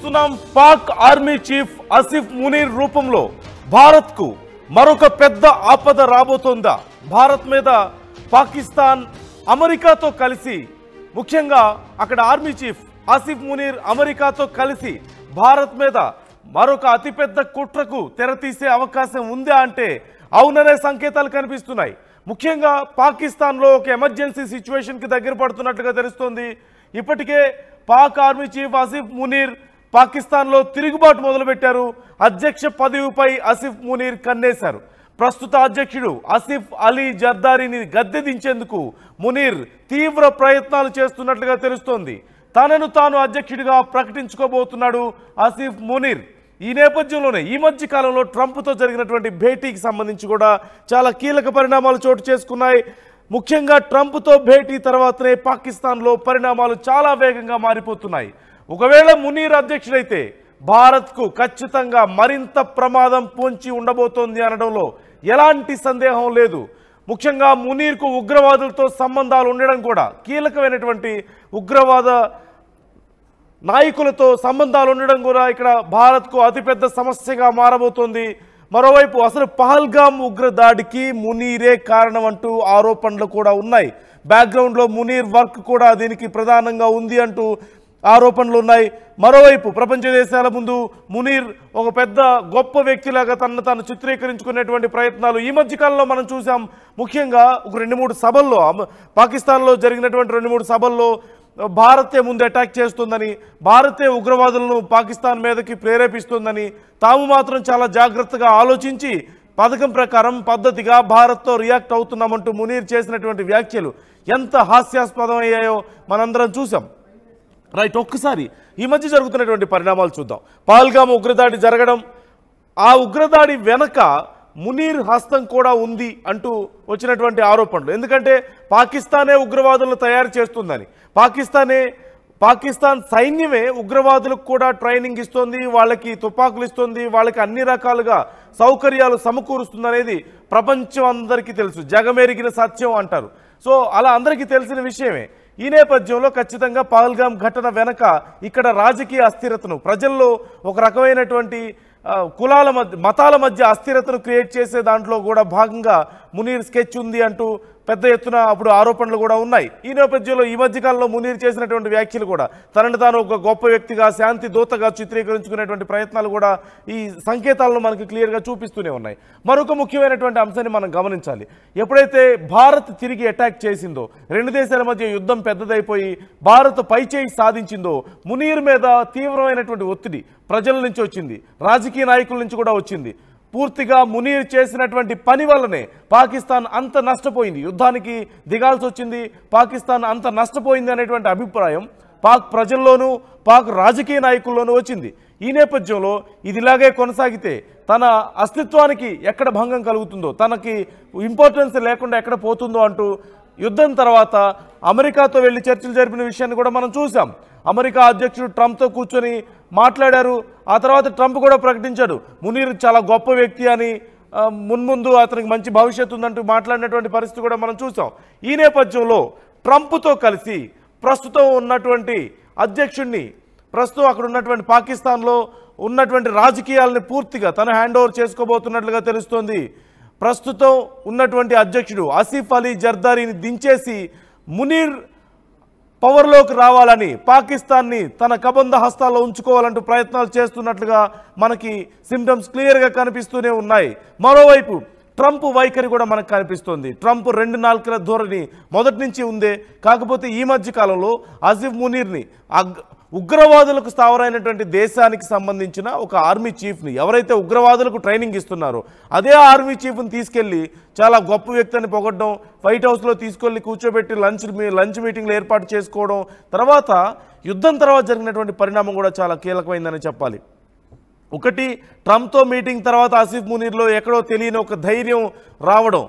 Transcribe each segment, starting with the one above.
చూస్తున్నాం Pak army chief Asif Munir రూపంలో భారత్ కు మరొక పెద్ద ఆపద రాబోతోందా? భారత్ మీద పాకిస్తాన్ అమెరికాతో కలిసి ముఖ్యంగా అక్కడ ఆర్మీ చీఫ్ ఆసిఫ్ మునీర్ అమెరికాతో కలిసి భారత్ మీద మరొక అతిపెద్ద కుట్రకు తెరతీసే అవకాశం ఉందా అంటే అవుననే సంకేతాలు కనిపిస్తున్నాయి. ముఖ్యంగా పాకిస్తాన్లో ఒక ఎమర్జెన్సీ సిచ్యువేషన్ కి దగ్గర పడుతున్నట్లుగా తెలుస్తోంది. ఇప్పటికే పాక్ ఆర్మీ చీఫ్ ఆసిఫ్ మునీర్ పాకిస్తాన్లో తిరుగుబాటు మొదలుపెట్టారు. అధ్యక్ష పదవిపై ఆసిఫ్ మునీర్ కన్నేశారు. ప్రస్తుత అధ్యక్షుడు ఆసిఫ్ అలీ జర్దారీని గద్దె దించేందుకు మునీర్ తీవ్ర ప్రయత్నాలు చేస్తున్నట్లుగా తెలుస్తోంది. తనను తాను అధ్యక్షుడిగా ప్రకటించుకోబోతున్నాడు ఆసిఫ్ మునీర్. ఈ నేపథ్యంలోనే ఈ మధ్య కాలంలో ట్రంప్తో జరిగినటువంటి భేటీకి సంబంధించి కూడా చాలా కీలక పరిణామాలు చోటు చేసుకున్నాయి. ముఖ్యంగా ట్రంప్తో భేటీ తర్వాతనే పాకిస్తాన్లో పరిణామాలు చాలా వేగంగా మారిపోతున్నాయి. ఒకవేళ మునీర్ అధ్యక్షుడైతే భారత్కు ఖచ్చితంగా మరింత ప్రమాదం పొంచి ఉండబోతోంది అనడంలో ఎలాంటి సందేహం లేదు. ముఖ్యంగా మునీర్కు ఉగ్రవాదులతో సంబంధాలు ఉండడం కూడా కీలకమైనటువంటి ఉగ్రవాద నాయకులతో సంబంధాలు ఉండడం కూడా ఇక్కడ భారత్కు అతిపెద్ద సమస్యగా మారబోతోంది. మరోవైపు అసలు పహల్గామ్ ఉగ్రదాడికి మునీరే కారణం అంటూ ఆరోపణలు కూడా ఉన్నాయి. బ్యాక్గ్రౌండ్లో మునీర్ వర్క్ కూడా దీనికి ప్రధానంగా ఉంది అంటూ ఆరోపణలు ఉన్నాయి. మరోవైపు ప్రపంచ దేశాల ముందు మునీర్ ఒక పెద్ద గొప్ప వ్యక్తిలాగా తనను తాను చిత్రీకరించుకునేటువంటి ప్రయత్నాలు ఈ మధ్యకాలంలో మనం చూసాం. ముఖ్యంగా ఒక 2-3 సభల్లో పాకిస్తాన్లో జరిగినటువంటి 2-3 సభల్లో భారతే ముందు అటాక్ చేస్తుందని, భారతే ఉగ్రవాదులను పాకిస్తాన్ మీదకి ప్రేరేపిస్తుందని, తాము మాత్రం చాలా జాగ్రత్తగా ఆలోచించి పథకం ప్రకారం పద్ధతిగా భారత్తో రియాక్ట్ అవుతున్నామంటూ మునీర్ చేసినటువంటి వ్యాఖ్యలు ఎంత హాస్యాస్పదం అయ్యాయో మనందరం చూసాం. రైట్, ఒక్కసారి ఈ మధ్య జరుగుతున్నటువంటి పరిణామాలు చూద్దాం. పహల్గామ్ ఉగ్రదాడి జరగడం, ఆ ఉగ్రదాడి వెనక మునీర్ హస్తం కూడా ఉంది అంటూ వచ్చినటువంటి ఆరోపణలు. ఎందుకంటే పాకిస్తానే ఉగ్రవాదులను తయారు చేస్తుందని, పాకిస్తాన్ సైన్యమే ఉగ్రవాదులకు కూడా ట్రైనింగ్ ఇస్తుంది, వాళ్ళకి తుపాకులు ఇస్తుంది, వాళ్ళకి అన్ని రకాలుగా సౌకర్యాలు సమకూరుస్తుంది ప్రపంచం అందరికీ తెలుసు, జగమెరిగిన సత్యం అంటారు. సో అలా అందరికీ తెలిసిన విషయమే. ఈ నేపథ్యంలో ఖచ్చితంగా పహల్గామ్ ఘటన వెనక ఇక్కడ రాజకీయ అస్థిరతను, ప్రజల్లో ఒక రకమైనటువంటి కులాల మధ్య మతాల మధ్య అస్థిరతను క్రియేట్ చేసే దాంట్లో కూడా భాగంగా మునీర్ స్కెచ్ ఉంది అంటూ పెద్ద ఎత్తున అప్పుడు ఆరోపణలు కూడా ఉన్నాయి. ఈ నేపథ్యంలో ఈ మధ్యకాలంలో మునీర్ చేసినటువంటి వ్యాఖ్యలు కూడా తనను తాను ఒక గొప్ప వ్యక్తిగా, శాంతి దూతగా చిత్రీకరించుకునేటువంటి ప్రయత్నాలు కూడా ఈ సంకేతాలను మనకి క్లియర్గా చూపిస్తూనే ఉన్నాయి. మరొక ముఖ్యమైనటువంటి అంశాన్ని మనం గమనించాలి. ఎప్పుడైతే భారత్ తిరిగి అటాక్ చేసిందో, 2 దేశాల మధ్య యుద్ధం పెద్దదైపోయి భారత్ పైచేయి సాధించిందో, మునీర్ మీద తీవ్రమైనటువంటి ఒత్తిడి ప్రజల నుంచి వచ్చింది, రాజకీయ నాయకుల నుంచి కూడా వచ్చింది. పూర్తిగా మునీర్ చేసినటువంటి పని వల్లనే పాకిస్తాన్ అంత నష్టపోయింది, యుద్ధానికి దిగాల్సి వచ్చింది, పాకిస్తాన్ అంత నష్టపోయింది అనేటువంటి అభిప్రాయం పాక్ ప్రజల్లోనూ పాక్ రాజకీయ నాయకుల్లోనూ వచ్చింది. ఈ నేపథ్యంలో ఇది ఇలాగే కొనసాగితే తన అస్తిత్వానికి ఎక్కడ భంగం కలుగుతుందో, తనకి ఇంపార్టెన్స్ లేకుండా ఎక్కడ పోతుందో అంటూ యుద్ధం తర్వాత అమెరికాతో వెళ్ళి చర్చలు జరిపిన విషయాన్ని కూడా మనం చూసాం. అమెరికా అధ్యక్షుడు ట్రంప్తో కూర్చొని మాట్లాడారు. ఆ తర్వాత ట్రంప్ కూడా ప్రకటించాడు మునీర్ చాలా గొప్ప వ్యక్తి అని, మున్ముందు అతనికి మంచి భవిష్యత్తు ఉందంటూ మాట్లాడినటువంటి పరిస్థితి కూడా మనం చూసాం. ఈ నేపథ్యంలో ట్రంప్తో కలిసి ప్రస్తుతం ఉన్నటువంటి అధ్యక్షుడిని, ప్రస్తుతం అక్కడ ఉన్నటువంటి పాకిస్తాన్లో ఉన్నటువంటి రాజకీయాలని పూర్తిగా తన హ్యాండ్ ఓవర్ చేసుకోబోతున్నట్లుగా తెలుస్తోంది. ప్రస్తుతం ఉన్నటువంటి అధ్యక్షుడు ఆసిఫ్ అలీ జర్దారీని దించేసి మునీర్ పవర్లోకి రావాలని, పాకిస్తాన్ని తన కబంధ హస్తాల్లో ఉంచుకోవాలంటూ ప్రయత్నాలు చేస్తున్నట్లుగా మనకి సిమ్టమ్స్ క్లియర్గా కనిపిస్తూనే ఉన్నాయి. మరోవైపు ట్రంప్ వైఖరి కూడా మనకు కనిపిస్తోంది. ట్రంప్ 2 నాలుకల ధోరణి మొదటి నుంచి ఉందే. కాకపోతే ఈ మధ్య కాలంలో ఆసిఫ్ మునీర్ని ఉగ్రవాదులకు స్థావరైనటువంటి దేశానికి సంబంధించిన ఒక ఆర్మీ చీఫ్ని, ఎవరైతే ఉగ్రవాదులకు ట్రైనింగ్ ఇస్తున్నారో అదే ఆర్మీ చీఫ్ని తీసుకెళ్లి చాలా గొప్ప వ్యక్తి అని పొగడ్డం, వైట్ హౌస్లో తీసుకెళ్లి కూర్చోబెట్టి లంచ్ మీటింగ్లు ఏర్పాటు చేసుకోవడం, తర్వాత యుద్ధం తర్వాత జరిగినటువంటి పరిణామం కూడా చాలా కీలకమైందని చెప్పాలి. ఒకటి, ట్రంప్తో మీటింగ్ తర్వాత ఆసిఫ్ మునీర్లో ఎక్కడో తెలియని ఒక ధైర్యం రావడం,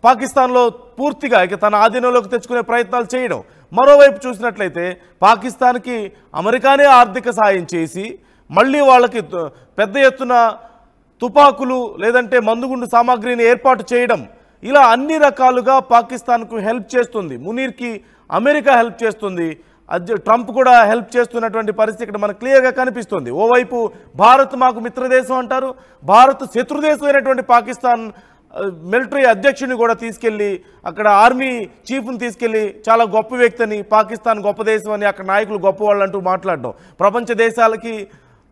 పాకిస్తాన్లో పూర్తిగా ఇక తన ఆధీనంలోకి తెచ్చుకునే ప్రయత్నాలు చేయడం. మరోవైపు చూసినట్లయితే పాకిస్తాన్కి అమెరికానే ఆర్థిక సాయం చేసి మళ్ళీ వాళ్ళకి పెద్ద ఎత్తున తుపాకులు లేదంటే మందుగుండు సామాగ్రిని ఏర్పాటు చేయడం, ఇలా అన్ని రకాలుగా పాకిస్తాన్కు హెల్ప్ చేస్తుంది. మునీర్కి అమెరికా హెల్ప్ చేస్తుంది. ట్రంప్ కూడా హెల్ప్ చేస్తున్నటువంటి పరిస్థితి ఇక్కడ మనకు క్లియర్గా కనిపిస్తుంది. ఓవైపు భారత్ మాకు మిత్రదేశం అంటారు, భారత్ శత్రుదేశం అయినటువంటి పాకిస్తాన్ మిలిటరీ అధ్యక్షుడిని కూడా తీసుకెళ్ళి అక్కడ ఆర్మీ చీఫ్ని తీసుకెళ్ళి చాలా గొప్ప వ్యక్తి అని, పాకిస్తాన్ గొప్ప దేశం అని, అక్కడ నాయకులు గొప్పవాళ్ళు అంటూ మాట్లాడడం, ప్రపంచ దేశాలకి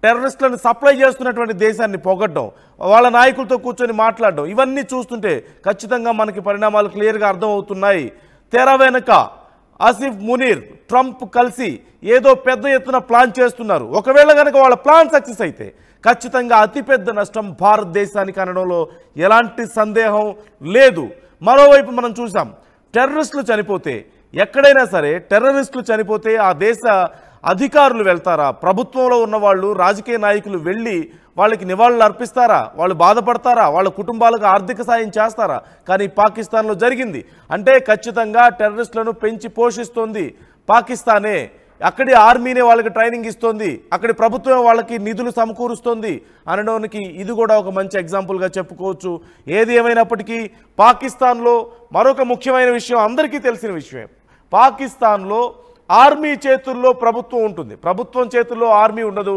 టెర్రరిస్టులను సప్లై చేస్తున్నటువంటి దేశాన్ని పొగడ్డం, వాళ్ళ నాయకులతో కూర్చొని మాట్లాడడం, ఇవన్నీ చూస్తుంటే ఖచ్చితంగా మనకి పరిణామాలు క్లియర్గా అర్థమవుతున్నాయి. తెర వెనుక ఆసిఫ్ మునీర్ ట్రంప్ కలిసి ఏదో పెద్ద ఎత్తున ప్లాన్ చేస్తున్నారు. ఒకవేళ కనుక వాళ్ళ ప్లాన్ సక్సెస్ అయితే ఖచ్చితంగా అతిపెద్ద నష్టం భారతదేశానికి అనడంలో ఎలాంటి సందేహం లేదు. మరోవైపు మనం చూసాం, టెర్రరిస్టులు చనిపోతే, ఎక్కడైనా సరే టెర్రరిస్టులు చనిపోతే ఆ దేశ అధికారులు వెళ్తారా, ప్రభుత్వంలో ఉన్నవాళ్ళు రాజకీయ నాయకులు వెళ్ళి వాళ్ళకి నివాళులు అర్పిస్తారా, వాళ్ళు బాధపడతారా, వాళ్ళ కుటుంబాలకు ఆర్థిక సాయం చేస్తారా? కానీ పాకిస్తాన్లో జరిగింది అంటే ఖచ్చితంగా టెర్రరిస్టులను పెంచి పోషిస్తోంది పాకిస్తానే. అక్కడి ఆర్మీనే వాళ్ళకి ట్రైనింగ్ ఇస్తోంది, అక్కడి ప్రభుత్వం వాళ్ళకి నిధులు సమకూరుస్తోంది అనడానికి ఇది కూడా ఒక మంచి ఎగ్జాంపుల్గా చెప్పుకోవచ్చు. ఏది ఏమైనప్పటికీ పాకిస్తాన్లో మరొక ముఖ్యమైన విషయం అందరికీ తెలిసిన విషయం, పాకిస్తాన్లో ఆర్మీ చేతుల్లో ప్రభుత్వం ఉంటుంది, ప్రభుత్వం చేతుల్లో ఆర్మీ ఉండదు,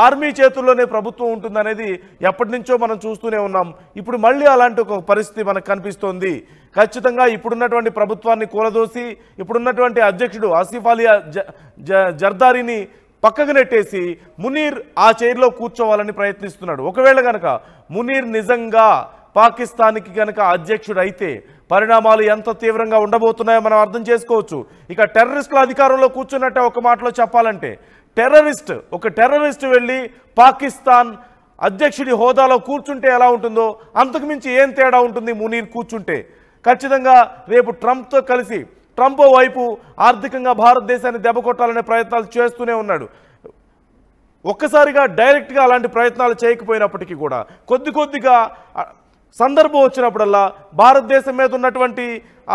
ఆర్మీ చేతుల్లోనే ప్రభుత్వం ఉంటుంది అనేది ఎప్పటి నుంచో మనం చూస్తూనే ఉన్నాం. ఇప్పుడు మళ్ళీ అలాంటి ఒక పరిస్థితి మనకు కనిపిస్తోంది. ఖచ్చితంగా ఇప్పుడున్నటువంటి ప్రభుత్వాన్ని కూలదోసి ఇప్పుడున్నటువంటి అధ్యక్షుడు ఆసిఫ్ అలీ జర్దారీని పక్కకు నెట్టేసి మునీర్ ఆ చైర్లో కూర్చోవాలని ప్రయత్నిస్తున్నాడు. ఒకవేళ కనుక మునీర్ నిజంగా పాకిస్తాన్కి కనుక అధ్యక్షుడు అయితే పరిణామాలు ఎంత తీవ్రంగా ఉండబోతున్నాయో మనం అర్థం చేసుకోవచ్చు. ఇక టెర్రరిస్టుల అధికారంలో కూర్చున్నట్టే ఒక మాటలో చెప్పాలంటే, ఒక టెర్రరిస్ట్ వెళ్ళి పాకిస్తాన్ అధ్యక్షుడి హోదాలో కూర్చుంటే ఎలా ఉంటుందో అంతకుమించి ఏం తేడా ఉంటుంది మునీర్ కూర్చుంటే. ఖచ్చితంగా రేపు ట్రంప్తో కలిసి ట్రంప్ వైపు ఆర్థికంగా భారతదేశాన్ని దెబ్బకొట్టాలనే ప్రయత్నాలు చేస్తూనే ఉన్నాడు. ఒక్కసారిగా డైరెక్ట్గా అలాంటి ప్రయత్నాలు చేయకపోయినప్పటికీ కూడా కొద్దిగా సందర్భం వచ్చినప్పుడల్లా భారతదేశం మీద ఉన్నటువంటి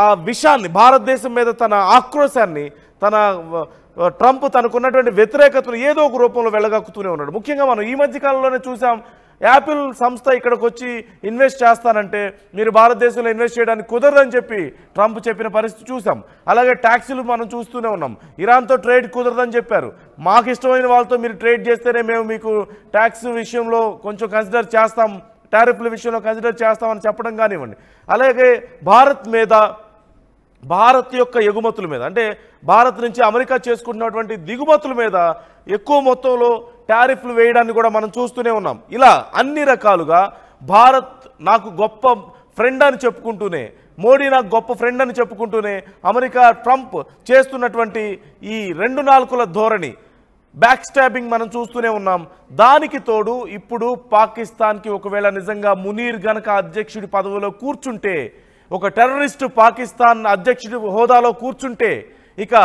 ఆ విషయాన్ని, భారతదేశం మీద తన ఆక్రోశాన్ని, ట్రంప్ తనకున్నటువంటి వ్యతిరేకతను ఏదో ఒక రూపంలో వెళ్ళగక్కుతూనే ఉన్నాడు. ముఖ్యంగా మనం ఈ మధ్య కాలంలోనే చూసాం, యాపిల్ సంస్థ ఇక్కడికి వచ్చి ఇన్వెస్ట్ చేస్తానంటే మీరు భారతదేశంలో ఇన్వెస్ట్ చేయడానికి కుదరదని చెప్పి ట్రంప్ చెప్పిన పరిస్థితి చూసాం. అలాగే ట్యాక్సీలు మనం చూస్తూనే ఉన్నాం, ఇరాన్తో ట్రేడ్ కుదరదని చెప్పారు. మాకు ఇష్టమైన వాళ్ళతో మీరు ట్రేడ్ చేస్తేనే మేము మీకు ట్యాక్స్ విషయంలో కొంచెం కన్సిడర్ చేస్తాం, టారిఫ్ల విషయంలో కన్సిడర్ చేస్తామని చెప్పడం కానివ్వండి. అలాగే భారత్ యొక్క ఎగుమతుల మీద, అంటే భారత్ నుంచి అమెరికా చేసుకుంటున్నటువంటి దిగుమతుల మీద ఎక్కువ మొత్తంలో టారిఫ్లు వేయడాన్ని కూడా మనం చూస్తూనే ఉన్నాం. ఇలా అన్ని రకాలుగా భారత్ నాకు గొప్ప ఫ్రెండ్ అని చెప్పుకుంటూనే, మోడీ నాకు గొప్ప ఫ్రెండ్ అని చెప్పుకుంటూనే అమెరికా ట్రంప్ చేస్తున్నటువంటి ఈ 2 నాలుకల ధోరణి, బ్యాక్ స్టాబింగ్ మనం చూస్తూనే ఉన్నాం. దానికి తోడు ఇప్పుడు పాకిస్తాన్కి ఒకవేళ నిజంగా మునీర్ గనక అధ్యక్షుడి పదవిలో కూర్చుంటే, ఒక టెర్రరిస్ట్ పాకిస్తాన్ అధ్యక్షుడి హోదాలో కూర్చుంటే ఇక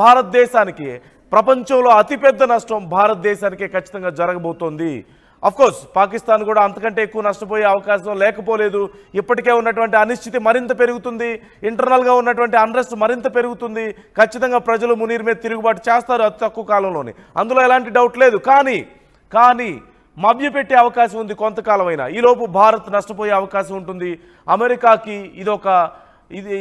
భారతదేశానికి, ప్రపంచంలో అతిపెద్ద నష్టం భారతదేశానికే ఖచ్చితంగా జరగబోతోంది. అఫ్కోర్స్ పాకిస్తాన్ కూడా అంతకంటే ఎక్కువ నష్టపోయే అవకాశం లేకపోలేదు. ఇప్పటికే ఉన్నటువంటి అనిశ్చితి మరింత పెరుగుతుంది, ఇంటర్నల్గా ఉన్నటువంటి అన్రెస్ట్ మరింత పెరుగుతుంది. ఖచ్చితంగా ప్రజలు మునీర్ మీద తిరుగుబాటు చేస్తారు అతి తక్కువ కాలంలోనే, అందులో ఎలాంటి డౌట్ లేదు. కానీ మభ్యపెట్టే అవకాశం ఉంది కొంతకాలమైనా. ఈలోపు భారత్ నష్టపోయే అవకాశం ఉంటుంది. అమెరికాకి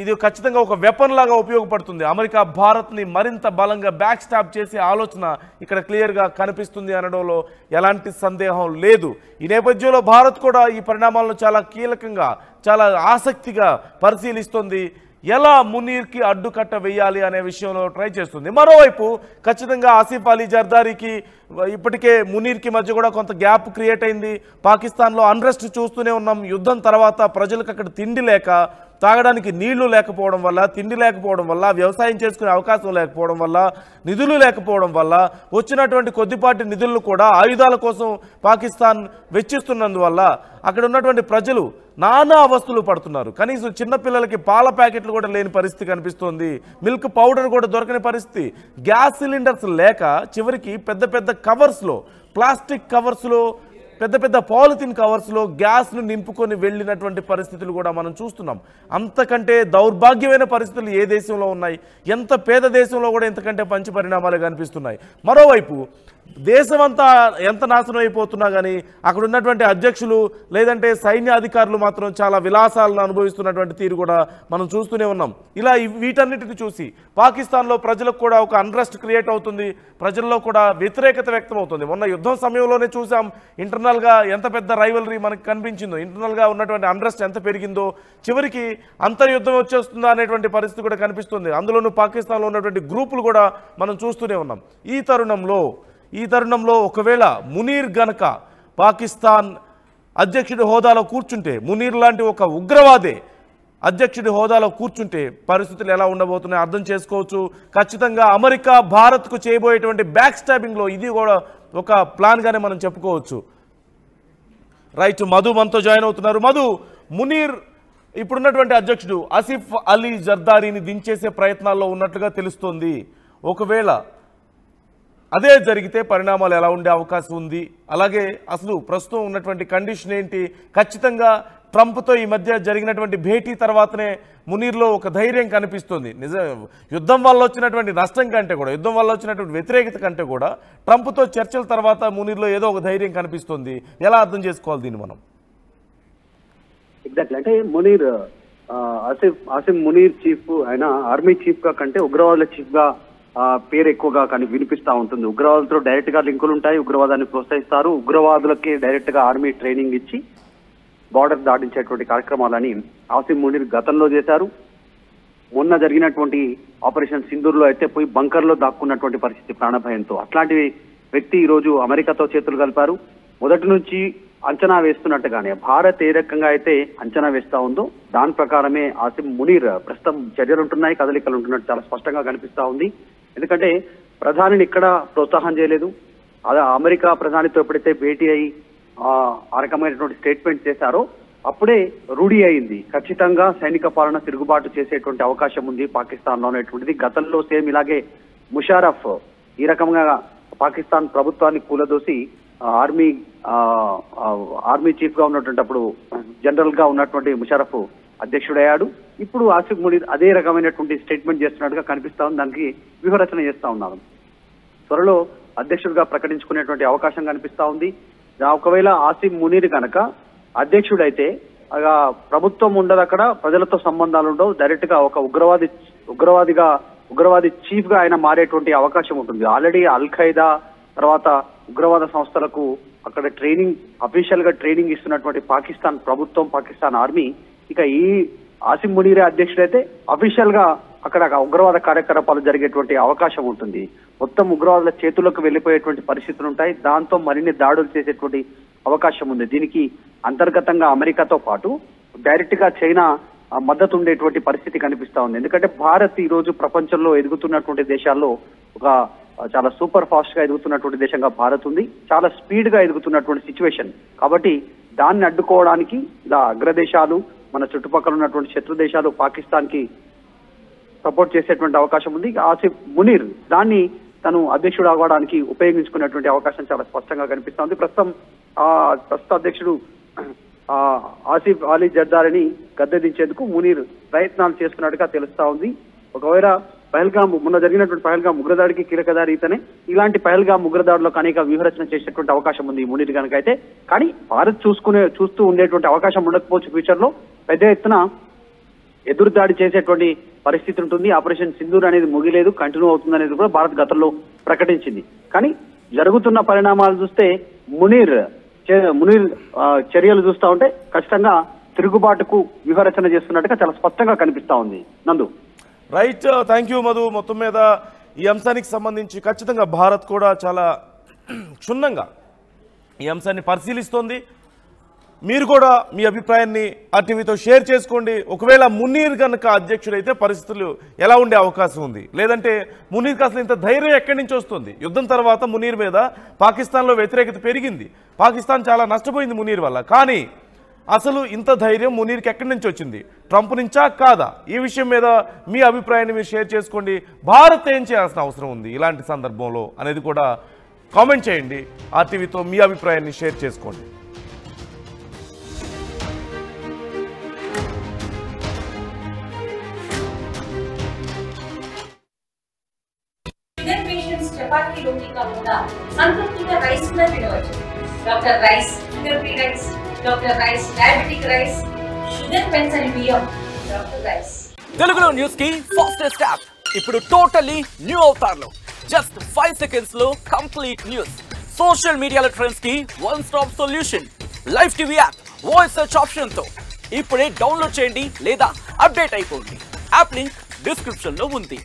ఇది ఖచ్చితంగా ఒక వెపన్ లాగా ఉపయోగపడుతుంది. అమెరికా భారత్ని మరింత బలంగా బ్యాక్ స్టాప్ చేసే ఆలోచన ఇక్కడ క్లియర్గా కనిపిస్తుంది అనడంలో ఎలాంటి సందేహం లేదు. ఈ నేపథ్యంలో భారత్ కూడా ఈ పరిణామాలను చాలా కీలకంగా, చాలా ఆసక్తిగా పరిశీలిస్తుంది. ఎలా మునీర్కి అడ్డుకట్ట వేయాలి అనే విషయంలో ట్రై చేస్తుంది. మరోవైపు ఖచ్చితంగా ఆసిఫ్ అలీ జర్దారీకి ఇప్పటికే మునీర్కి మధ్య కూడా కొంత గ్యాప్ క్రియేట్ అయింది. పాకిస్తాన్లో అన్రెస్ట్ చూస్తూనే ఉన్నాం. యుద్ధం తర్వాత ప్రజలకు అక్కడ తిండి లేక, తాగడానికి నీళ్లు లేకపోవడం వల్ల, తిండి లేకపోవడం వల్ల, వ్యవసాయం చేసుకునే అవకాశం లేకపోవడం వల్ల, నిధులు లేకపోవడం వల్ల, వచ్చినటువంటి కొద్దిపాటి నిధులను కూడా ఆయుధాల కోసం పాకిస్తాన్ వెచ్చిస్తున్నందువల్ల అక్కడ ఉన్నటువంటి ప్రజలు నానా అవస్థలు పడుతున్నారు. కనీసం చిన్నపిల్లలకి పాల ప్యాకెట్లు కూడా లేని పరిస్థితి కనిపిస్తోంది, మిల్క్ పౌడర్ కూడా దొరకని పరిస్థితి, గ్యాస్ సిలిండర్స్ లేక చివరికి పెద్ద కవర్స్లో, ప్లాస్టిక్ కవర్స్లో, పెద్ద పాలిథిన్ కవర్స్లో గ్యాస్ను నింపుకొని వెళ్ళినటువంటి పరిస్థితులు కూడా మనం చూస్తున్నాం. అంతకంటే దౌర్భాగ్యమైన పరిస్థితులు ఏ దేశంలో ఉన్నాయి? ఎంత పేద దేశంలో కూడా ఇంతకంటే పంచి పరిణామాలు కనిపిస్తున్నాయి. మరోవైపు దేశమంతా ఎంత నాశనం అయిపోతున్నా కానీ అక్కడ ఉన్నటువంటి అధ్యక్షులు లేదంటే సైన్య అధికారులు మాత్రం చాలా విలాసాలను అనుభవిస్తున్నటువంటి తీరు కూడా మనం చూస్తూనే ఉన్నాం. ఇలా వీటన్నిటిని చూసి పాకిస్తాన్లో ప్రజలకు కూడా ఒక అన్రెస్ట్ క్రియేట్ అవుతుంది, ప్రజల్లో కూడా వ్యతిరేకత వ్యక్తం అవుతుంది. మొన్న యుద్ధం సమయంలోనే చూసాం ఇంటర్నల్గా ఎంత పెద్ద రైవలరీ మనకు కనిపించిందో, ఇంటర్నల్గా ఉన్నటువంటి అన్రెస్ట్ ఎంత పెరిగిందో, చివరికి అంతర్యుద్ధం వచ్చేస్తుందా అనేటువంటి పరిస్థితి కూడా కనిపిస్తుంది. అందులోనూ పాకిస్తాన్లో ఉన్నటువంటి గ్రూపులు కూడా మనం చూస్తూనే ఉన్నాం. ఈ తరుణంలో ఒకవేళ మునీర్ గనక పాకిస్తాన్ అధ్యక్షుడి హోదాలో కూర్చుంటే, మునీర్ లాంటి ఒక ఉగ్రవాదే అధ్యక్షుడి హోదాలో కూర్చుంటే పరిస్థితులు ఎలా ఉండబోతున్నాయో అర్థం చేసుకోవచ్చు. ఖచ్చితంగా అమెరికా భారత్కు చేయబోయేటువంటి బ్యాక్ స్టాబింగ్లో ఇది కూడా ఒక ప్లాన్గానే మనం చెప్పుకోవచ్చు. రైట్, మధు మనతో జాయిన్ అవుతున్నారు. మధు, మునీర్ ఇప్పుడున్నటువంటి అధ్యక్షుడు ఆసిఫ్ అలీ జర్దారీని దించేసే ప్రయత్నాల్లో ఉన్నట్లుగా తెలుస్తోంది. ఒకవేళ అదే జరిగితే పరిణామాలు ఎలా ఉండే అవకాశం ఉంది? అలాగే అసలు ప్రస్తుతం ఉన్నటువంటి కండిషన్ ఏంటి? ఖచ్చితంగా ట్రంప్తో ఈ మధ్య జరిగినటువంటి భేటీ తర్వాతనే మునీర్లో ఒక ధైర్యం కనిపిస్తుంది. యుద్ధం వల్ల వచ్చినటువంటి నష్టం కంటే కూడా, యుద్ధం వల్ల వచ్చినటువంటి వ్యతిరేకత కంటే కూడా ట్రంప్తో చర్చల తర్వాత మునీర్లో ఏదో ఒక ధైర్యం కనిపిస్తుంది. ఎలా అర్థం చేసుకోవాలి దీన్ని మనం? ఎగ్జాక్ట్లీ, అంటే మునీర్ ఆసిఫ్ మునీర్ చీఫ్, ఆయన ఆర్మీ చీఫ్ గా కంటే ఉగ్రవాదుల చీఫ్ గా పేరు ఎక్కువగా కానీ వినిపిస్తా ఉంటుంది. ఉగ్రవాదులతో డైరెక్ట్ గా లింకులు ఉంటాయి, ఉగ్రవాదాన్ని ప్రోత్సహిస్తారు, ఉగ్రవాదులకి డైరెక్ట్ గా ఆర్మీ ట్రైనింగ్ ఇచ్చి బార్డర్ దాటించేటువంటి కార్యక్రమాలని ఆసిఫ్ మునీర్ గతంలో చేశారు. మొన్న జరిగినటువంటి ఆపరేషన్ సింధూర్లో అయితే పోయి బంకర్లో దాక్కున్నటువంటి పరిస్థితి ప్రాణభయంతో. అట్లాంటి వ్యక్తి ఈ రోజు అమెరికాతో చేతులు కలిపారు. మొదటి నుంచి అంచనా వేస్తున్నట్టుగానే భారత్ ఏ రకంగా అయితే అంచనా వేస్తా ఉందో దాని ప్రకారమే ఆసిఫ్ మునీర్ ప్రస్తుతం చర్యలు ఉంటున్నాయి, కదలికలు ఉంటున్నట్టు చాలా స్పష్టంగా కనిపిస్తా ఉంది. ఎందుకంటే ప్రధానిని ఇక్కడ ప్రోత్సాహం చేయలేదు. అదే అమెరికా ప్రధానితో ఎప్పుడైతే భేటీ అయి ఆ రకమైనటువంటి స్టేట్మెంట్ చేశారో అప్పుడే రూఢి అయింది. ఖచ్చితంగా సైనిక పాలన తిరుగుబాటు చేసేటువంటి అవకాశం ఉంది పాకిస్తాన్ లో అనేటువంటిది. గతంలో సేమ్ ఇలాగే ముషారఫ్ ఈ రకంగా పాకిస్తాన్ ప్రభుత్వాన్ని కూలదోసి ఆర్మీ చీఫ్ గా ఉన్నటువంటి అప్పుడు జనరల్ గా ఉన్నటువంటి ముషారఫ్ అధ్యక్షుడయ్యాడు. ఇప్పుడు ఆసిఫ్ మునీర్ అదే రకమైనటువంటి స్టేట్మెంట్ చేస్తున్నట్టుగా కనిపిస్తా ఉంది. దానికి వ్యూహరచన చేస్తా ఉన్నారు. త్వరలో అధ్యక్షుడిగా ప్రకటించుకునేటువంటి అవకాశం కనిపిస్తా ఉంది. ఒకవేళ ఆసిఫ్ మునీర్ కనుక అధ్యక్షుడైతే ప్రభుత్వం ఉండదు, అక్కడ ప్రజలతో సంబంధాలు ఉండవు, డైరెక్ట్ గా ఒక ఉగ్రవాది చీఫ్ గా ఆయన మారేటువంటి అవకాశం ఉంటుంది. ఆల్రెడీ అల్ ఖైదా తర్వాత ఉగ్రవాద సంస్థలకు అక్కడ ట్రైనింగ్, అఫీషియల్ గా ట్రైనింగ్ ఇస్తున్నటువంటి పాకిస్తాన్ ప్రభుత్వం, పాకిస్తాన్ ఆర్మీ, ఇక ఈ ఆసిఫ్ మునీరే అధ్యక్షుడైతే అఫీషియల్ గా అక్కడ ఉగ్రవాద కార్యకలాపాలు జరిగేటువంటి అవకాశం ఉంటుంది. మొత్తం ఉగ్రవాదుల చేతుల్లోకి వెళ్లిపోయేటువంటి పరిస్థితులు ఉంటాయి. దాంతో మరిన్ని దాడులు చేసేటువంటి అవకాశం ఉంది. దీనికి అంతర్గతంగా అమెరికాతో పాటు డైరెక్ట్ గా చైనా మద్దతు ఉండేటువంటి పరిస్థితి కనిపిస్తా ఉంది. ఎందుకంటే భారత్ ఈ రోజు ప్రపంచంలో ఎదుగుతున్నటువంటి దేశాల్లో ఒక చాలా సూపర్ ఫాస్ట్ గా ఎదుగుతున్నటువంటి దేశంగా భారత్ ఉంది. చాలా స్పీడ్ గా ఎదుగుతున్నటువంటి సిచ్యువేషన్. కాబట్టి దాన్ని అడ్డుకోవడానికి ఇలా అగ్రదేశాలు, మన చుట్టుపక్కల ఉన్నటువంటి శత్రు దేశాలు పాకిస్తాన్ కి సపోర్ట్ చేసేటువంటి అవకాశం ఉంది. ఆసిఫ్ మునీర్ దాన్ని తను అధ్యక్షుడు అవ్వడానికి ఉపయోగించుకునేటువంటి అవకాశం చాలా స్పష్టంగా కనిపిస్తా ఉంది. ప్రస్తుత అధ్యక్షుడు ఆసిఫ్ అలీ జర్దారీని గద్దెదించేందుకు మునీర్ ప్రయత్నాలు చేస్తున్నట్టుగా తెలుస్తా ఉంది. ఒకవేళ మొన్న జరిగినటువంటి పహల్గాం ఉగ్రదాడికి కీలకదారి ఇతనే. ఇలాంటి పహల్గాం ఉగ్రదాడిలో అనేక వ్యూహరచన చేసేటువంటి అవకాశం ఉంది మునీర్ కనుక అయితే. కానీ భారత్ చూస్తూ ఉండేటువంటి అవకాశం ఉండకపోవచ్చు. ఫ్యూచర్ లో పెద్ద ఎత్తున ఎదురుదాడి చేసేటువంటి పరిస్థితి ఉంటుంది. ఆపరేషన్ సింధూర్ అనేది ముగిలేదు, కంటిన్యూ అవుతుంది అనేది కూడా భారత్ గతంలో ప్రకటించింది. కానీ జరుగుతున్న పరిణామాలు చూస్తే మునీర్ చర్యలు చూస్తా ఉంటే ఖచ్చితంగా తిరుగుబాటుకు వ్యూహరచన చేస్తున్నట్టుగా చాలా స్పష్టంగా కనిపిస్తా ఉంది. నందు, రైట్, థ్యాంక్ యూ మధు. మొత్తం మీద ఈ అంశానికి సంబంధించి ఖచ్చితంగా భారత్ కూడా చాలా క్షుణ్ణంగా ఈ అంశాన్ని పరిశీలిస్తోంది. మీరు కూడా మీ అభిప్రాయాన్ని ఆర్టీవీతో షేర్ చేసుకోండి. ఒకవేళ మునీర్ కనుక అధ్యక్షుడైతే పరిస్థితులు ఎలా ఉండే అవకాశం ఉంది? లేదంటే మునీర్కి అసలు ఇంత ధైర్యం ఎక్కడి నుంచి వస్తుంది? యుద్ధం తర్వాత మునీర్ మీద పాకిస్తాన్లో వ్యతిరేకత పెరిగింది, పాకిస్తాన్ చాలా నష్టపోయింది మునీర్ వల్ల. కానీ అసలు ఇంత ధైర్యం మునీర్కి ఎక్కడి నుంచి వచ్చింది? ట్రంప్ నుంచా కాదా? ఈ విషయం మీద మీ అభిప్రాయాన్ని మీరు షేర్ చేసుకోండి. భారత్ ఏం చేయాల్సిన అవసరం ఉంది ఇలాంటి సందర్భంలో అనేది కూడా కామెంట్ చేయండి. ఆర్టీవీతో మీ అభిప్రాయాన్ని షేర్ చేసుకోండి. Then patients చపాతీ రోటీగా కూడా సంతృప్తిగా రైస్ కూడా తినవచ్చు. Doctor rice, sugar free rice, doctor rice diabetic rice, sugar Pensal బియ్యం, డాక్టర్ రైస్. తెలుగులో న్యూస్ కి ఫాస్టెస్ట్ యాప్ ఇప్పుడు టోటల్లీ న్యూ అవతార్లో. జస్ట్ 5 seconds లో కంప్లీట్ న్యూస్, సోషల్ మీడియాలో ట్రెండ్స్ కి one stop solution, live TV app, voice search option తో ఇప్పుడే download చేయండి లేదా అప్డేట్ అయిపోండి. యాప్ లింక్ డిస్క్రిప్షన్ లో ఉంది.